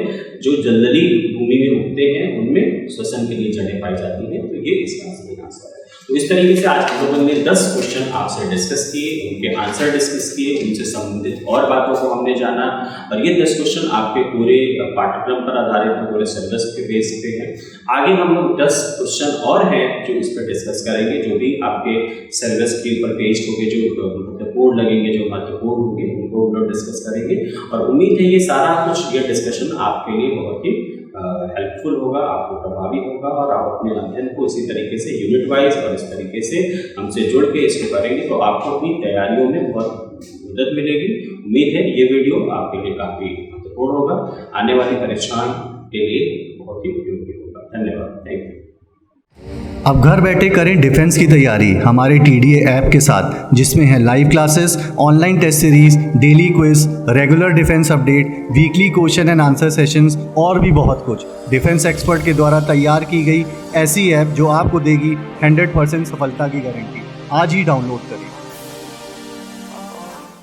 जो जंगली भूमि में उगते हैं, उनमें श्वसन के लिए जड़ें पाई जाती हैं। तो ये इसका सही आंसर है। तो इस तरीके से आज हम लोगों ने 10 क्वेश्चन आपसे डिस्कस किए, उनके आंसर डिस्कस किए, उनसे संबंधित और बातों को हमने जाना। और ये 10 क्वेश्चन आपके पूरे पाठ्यक्रम पर आधारित है, पूरे सिलेबस के बेस पे है। आगे हम लोग 10 क्वेश्चन और हैं जो इस पर डिस्कस करेंगे, जो भी आपके सिलेबस के ऊपर पेस्ट होंगे, जो महत्वपूर्ण लगेंगे, जो महत्वपूर्ण होंगे, उनको हम लोग डिस्कस करेंगे। और उम्मीद है ये सारा कुछ, ये डिस्कशन आपके लिए बहुत ही हेल्पफुल होगा, आपको प्रभावी होगा, और आप अपने अध्ययन को इसी तरीके से यूनिट वाइज और इस तरीके से हमसे जुड़ के इसको करेंगे तो आपको अपनी तैयारियों में बहुत मदद मिलेगी। उम्मीद है ये वीडियो आपके लिए काफ़ी महत्वपूर्ण होगा, आने वाली परीक्षाओं के लिए बहुत ही उपयोगी होगा। धन्यवाद, थैंक यू। अब घर बैठे करें डिफेंस की तैयारी हमारे TDA ऐप के साथ, जिसमें है live classes, online test series, daily quiz, regular defence update, weekly question and answer sessions और भी बहुत कुछ। डिफेंस एक्सपर्ट के द्वारा तैयार की गई ऐसी ऐप जो आपको देगी 100% सफलता की गारंटी। आज ही डाउनलोड करें।